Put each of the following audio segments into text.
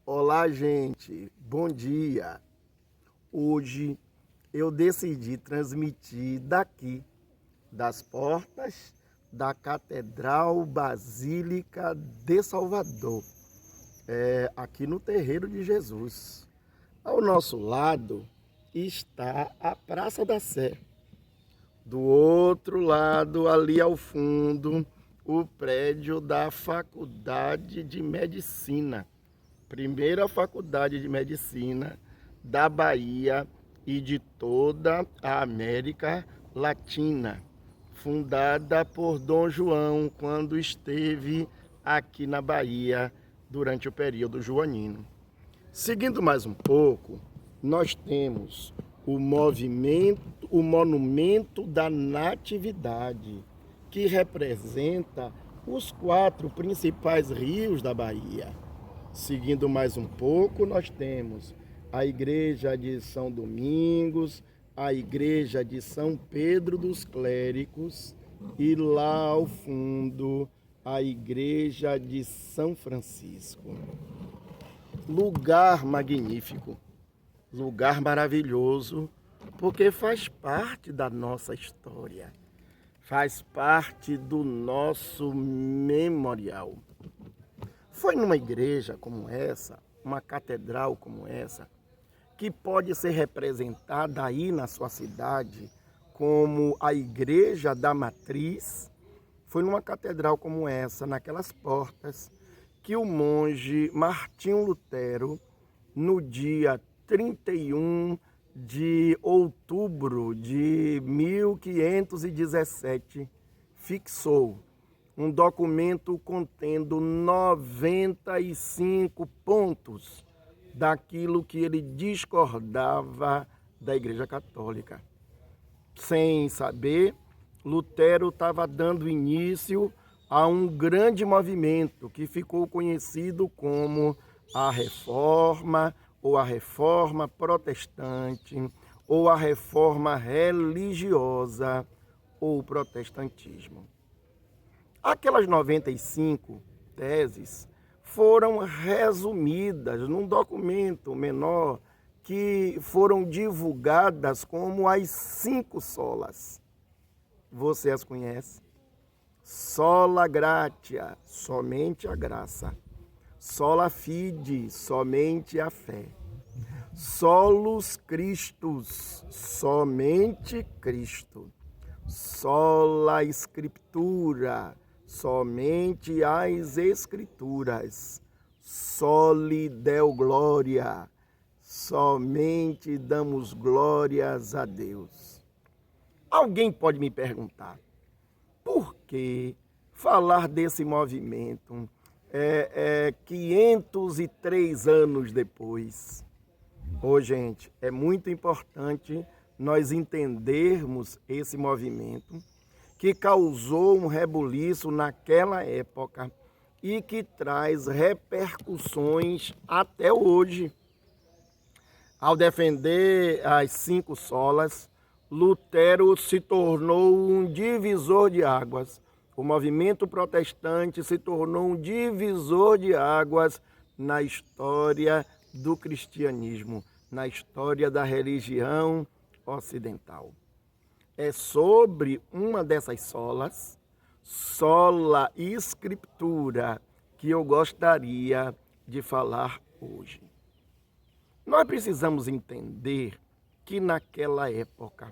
Olá, gente. Bom dia. Hoje eu decidi transmitir daqui, das portas da Catedral Basílica de Salvador, aqui no Terreiro de Jesus. Ao nosso lado está a Praça da Sé. Do outro lado, ali ao fundo, o prédio da Faculdade de Medicina. Primeira faculdade de medicina da Bahia e de toda a América Latina, fundada por Dom João quando esteve aqui na Bahia durante o período joanino. Seguindo mais um pouco, nós temos o monumento da Natividade, que representa os 4 principais rios da Bahia. Seguindo mais um pouco, nós temos a igreja de São Domingos, a igreja de São Pedro dos Clérigos e lá ao fundo a igreja de São Francisco. Lugar magnífico, lugar maravilhoso, porque faz parte da nossa história, faz parte do nosso memorial. Foi numa igreja como essa, uma catedral como essa, que pode ser representada aí na sua cidade como a Igreja da Matriz. Foi numa catedral como essa, naquelas portas, que o monge Martinho Lutero, no dia 31 de outubro de 1517, fixou um documento contendo 95 pontos daquilo que ele discordava da Igreja Católica. Sem saber, Lutero estava dando início a um grande movimento que ficou conhecido como a Reforma, ou a Reforma Protestante, ou a Reforma Religiosa, ou o Protestantismo. Aquelas 95 teses foram resumidas num documento menor que foram divulgadas como as 5 solas. Você as conhece? Sola gratia, somente a graça. Sola fide, somente a fé. Solus Christus, somente Cristo. Sola Scriptura, somente as Escrituras. Soli Deo Glória, somente damos glórias a Deus. Alguém pode me perguntar, por que falar desse movimento 503 anos depois? Gente, é muito importante nós entendermos esse movimento que causou um rebuliço naquela época e que traz repercussões até hoje. Ao defender as 5 solas, Lutero se tornou um divisor de águas. O movimento protestante se tornou um divisor de águas na história do cristianismo, na história da religião ocidental. É sobre uma dessas solas, sola Scriptura, que eu gostaria de falar hoje. Nós precisamos entender que naquela época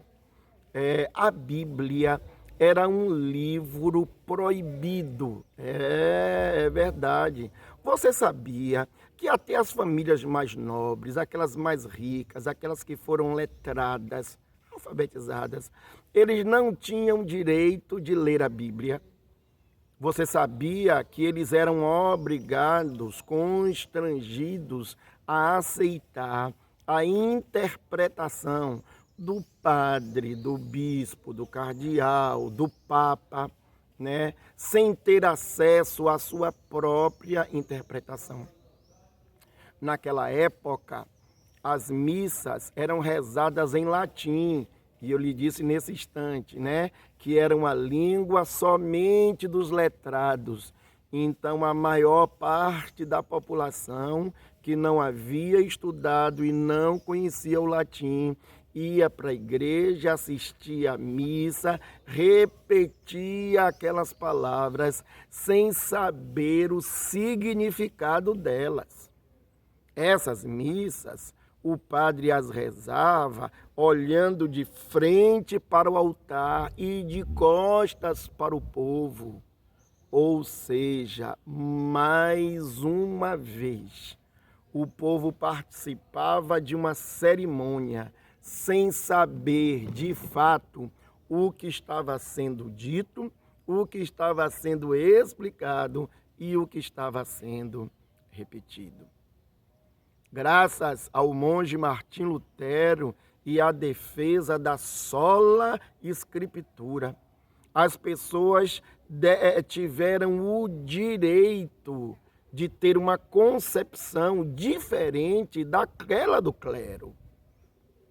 a Bíblia era um livro proibido. É verdade. Você sabia que até as famílias mais nobres, aquelas mais ricas, aquelas que foram letradas, alfabetizadas, eles não tinham direito de ler a Bíblia? Você sabia que eles eram obrigados, constrangidos a aceitar a interpretação do padre, do bispo, do cardeal, do papa, né, sem ter acesso à sua própria interpretação? Naquela época, as missas eram rezadas em latim, e eu lhe disse nesse instante, né, que era uma língua somente dos letrados. Então, a maior parte da população que não havia estudado e não conhecia o latim ia para a igreja, assistia à missa, repetia aquelas palavras sem saber o significado delas. Essas missas, o padre as rezava olhando de frente para o altar e de costas para o povo. Ou seja, mais uma vez, o povo participava de uma cerimônia sem saber de fato o que estava sendo dito, o que estava sendo explicado e o que estava sendo repetido. Graças ao monge Martim Lutero e à defesa da sola escritura, as pessoas tiveram o direito de ter uma concepção diferente daquela do clero.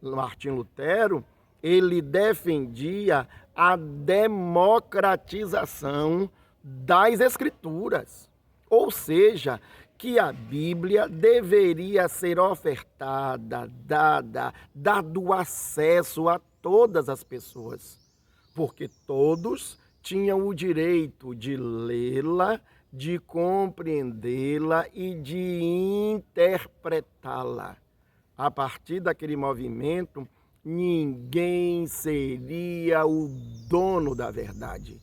Martim Lutero, ele defendia a democratização das escrituras, ou seja, que a Bíblia deveria ser ofertada, dado acesso a todas as pessoas, porque todos tinham o direito de lê-la, de compreendê-la e de interpretá-la. A partir daquele movimento, ninguém seria o dono da verdade.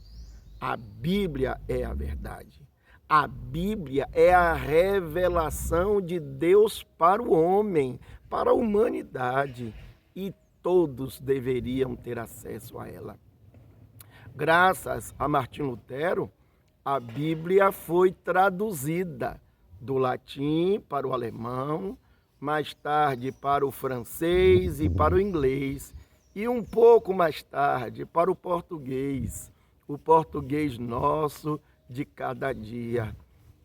A Bíblia é a verdade. A Bíblia é a revelação de Deus para o homem, para a humanidade, e todos deveriam ter acesso a ela. Graças a Martim Lutero, a Bíblia foi traduzida do latim para o alemão, mais tarde para o francês e para o inglês, e um pouco mais tarde para o português nosso de cada dia.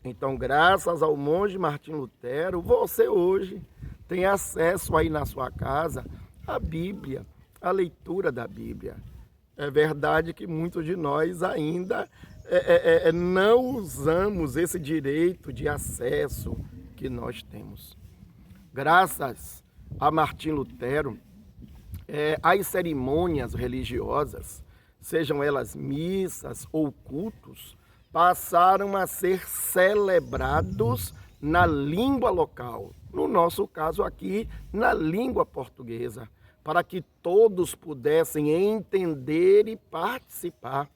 Então, graças ao monge Martim Lutero, você hoje tem acesso aí na sua casa à Bíblia, à leitura da Bíblia. É verdade que muitos de nós ainda não usamos esse direito de acesso que nós temos. Graças a Martim Lutero, as cerimônias religiosas, sejam elas missas ou cultos, passaram a ser celebrados na língua local. No nosso caso aqui, na língua portuguesa, para que todos pudessem entender e participar.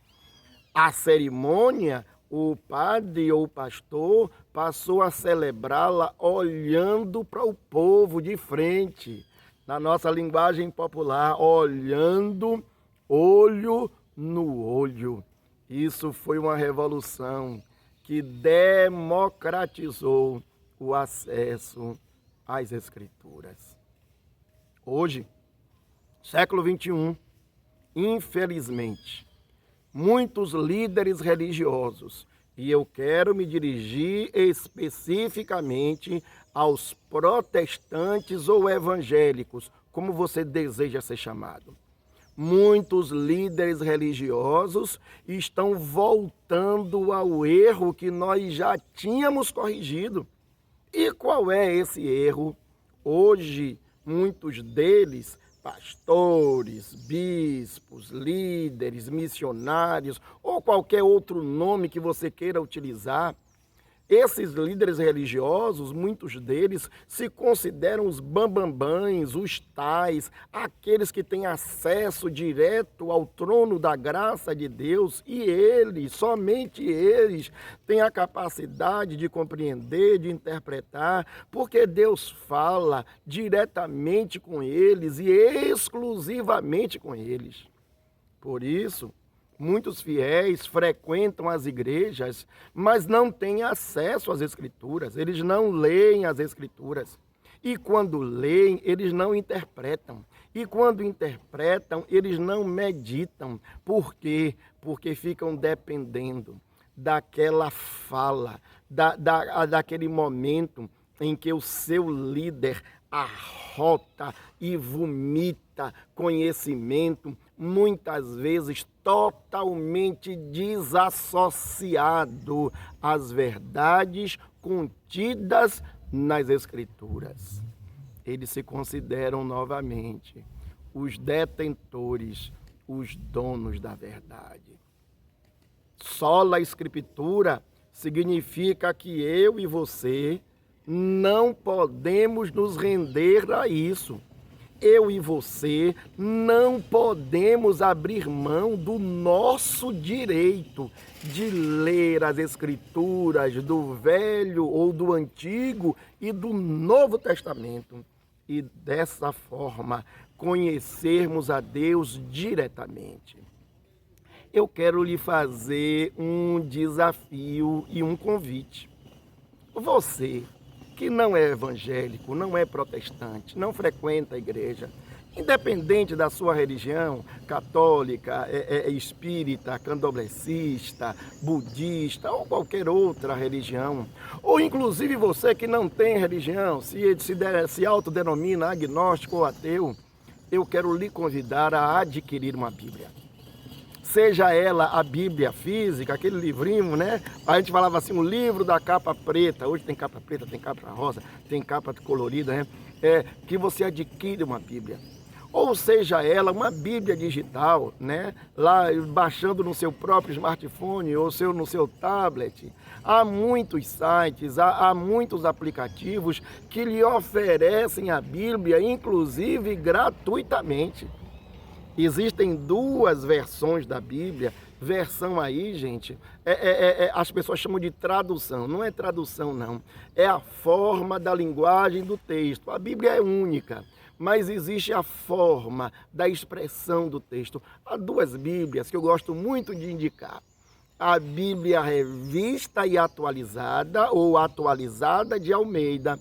A cerimônia, o padre ou o pastor passou a celebrá-la olhando para o povo de frente. Na nossa linguagem popular, olhando olho no olho. Isso foi uma revolução que democratizou o acesso às Escrituras. Hoje, século XXI, infelizmente, muitos líderes religiosos, e eu quero me dirigir especificamente aos protestantes ou evangélicos, como você deseja ser chamado. Muitos líderes religiosos estão voltando ao erro que nós já tínhamos corrigido. E qual é esse erro? Hoje, muitos deles, pastores, bispos, líderes, missionários ou qualquer outro nome que você queira utilizar, esses líderes religiosos, muitos deles se consideram os bambambãs, os tais, aqueles que têm acesso direto ao trono da graça de Deus, e eles, somente eles, têm a capacidade de compreender, de interpretar, porque Deus fala diretamente com eles e exclusivamente com eles. Por isso, muitos fiéis frequentam as igrejas, mas não têm acesso às Escrituras. Eles não leem as Escrituras. E quando leem, eles não interpretam. E quando interpretam, eles não meditam. Por quê? Porque ficam dependendo daquela fala, daquele momento em que o seu líder arrota e vomita conhecimento, muitas vezes totalmente desassociado às verdades contidas nas Escrituras. Eles se consideram novamente os detentores, os donos da verdade. Sola Escritura significa que eu e você não podemos nos render a isso. Eu e você não podemos abrir mão do nosso direito de ler as Escrituras do Velho ou do Antigo e do Novo Testamento e dessa forma conhecermos a Deus diretamente. Eu quero lhe fazer um desafio e um convite. Você que não é evangélico, não é protestante, não frequenta a igreja, independente da sua religião, católica, espírita, candomblessista, budista ou qualquer outra religião, ou inclusive você que não tem religião, se autodenomina agnóstico ou ateu, eu quero lhe convidar a adquirir uma Bíblia. Seja ela a Bíblia física, aquele livrinho, né? A gente falava assim, o livro da capa preta. Hoje tem capa preta, tem capa rosa, tem capa colorida, né? Que você adquire uma Bíblia. Ou seja ela uma Bíblia digital, né? Lá baixando no seu próprio smartphone ou no seu tablet. Há muitos sites, há muitos aplicativos que lhe oferecem a Bíblia, inclusive gratuitamente. Existem duas versões da Bíblia. Versão aí, gente, as pessoas chamam de tradução. Não é tradução, não. É a forma da linguagem do texto. A Bíblia é única, mas existe a forma da expressão do texto. Há duas Bíblias que eu gosto muito de indicar. A Bíblia Revista e Atualizada, ou Atualizada de Almeida,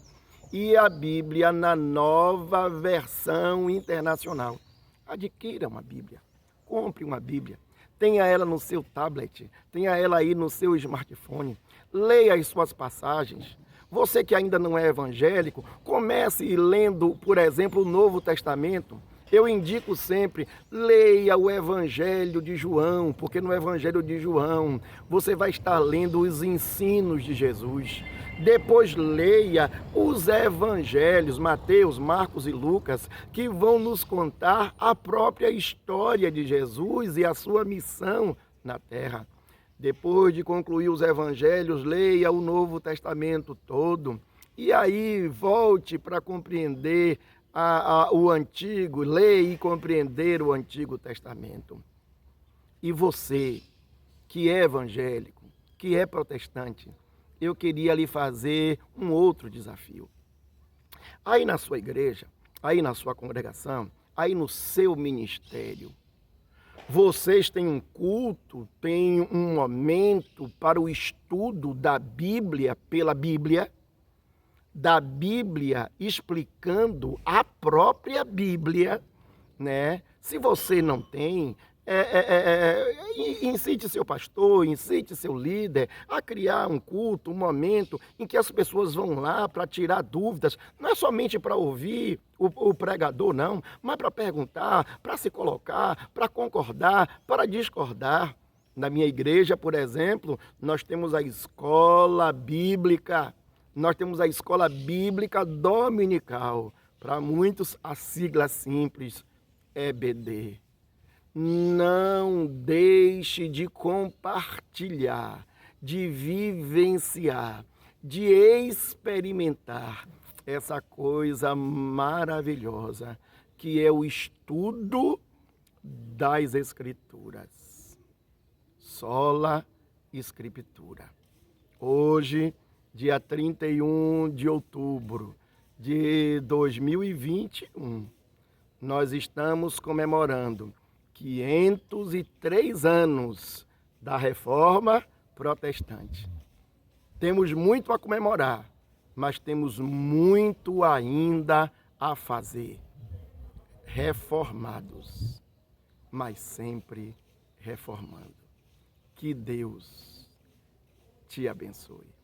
e a Bíblia na Nova Versão Internacional. Adquira uma Bíblia, compre uma Bíblia, tenha ela no seu tablet, tenha ela aí no seu smartphone, leia as suas passagens. Você que ainda não é evangélico, comece lendo, por exemplo, o Novo Testamento. Eu indico sempre, leia o Evangelho de João, porque no Evangelho de João você vai estar lendo os ensinos de Jesus. Depois leia os evangelhos, Mateus, Marcos e Lucas, que vão nos contar a própria história de Jesus e a sua missão na terra. Depois de concluir os evangelhos, leia o Novo Testamento todo. E aí volte para compreender o Antigo, leia e compreender o Antigo Testamento. E você, que é evangélico, que é protestante, eu queria lhe fazer um outro desafio. Aí na sua igreja, aí na sua congregação, aí no seu ministério, vocês têm um culto, têm um momento para o estudo da Bíblia pela Bíblia, da Bíblia explicando a própria Bíblia, né? Se você não tem, incite seu pastor, incite seu líder a criar um culto, um momento em que as pessoas vão lá para tirar dúvidas, não é somente para ouvir o pregador, não, mas para perguntar, para se colocar, para concordar, para discordar. Na minha igreja, por exemplo, nós temos a escola bíblica, nós temos a escola bíblica dominical. Para muitos, a sigla simples EBD. Não deixe de compartilhar, de vivenciar, de experimentar essa coisa maravilhosa que é o estudo das Escrituras. Sola Escritura. Hoje, dia 31 de outubro de 2021, nós estamos comemorando 503 anos da Reforma Protestante. Temos muito a comemorar, mas temos muito ainda a fazer. Reformados, mas sempre reformando. Que Deus te abençoe.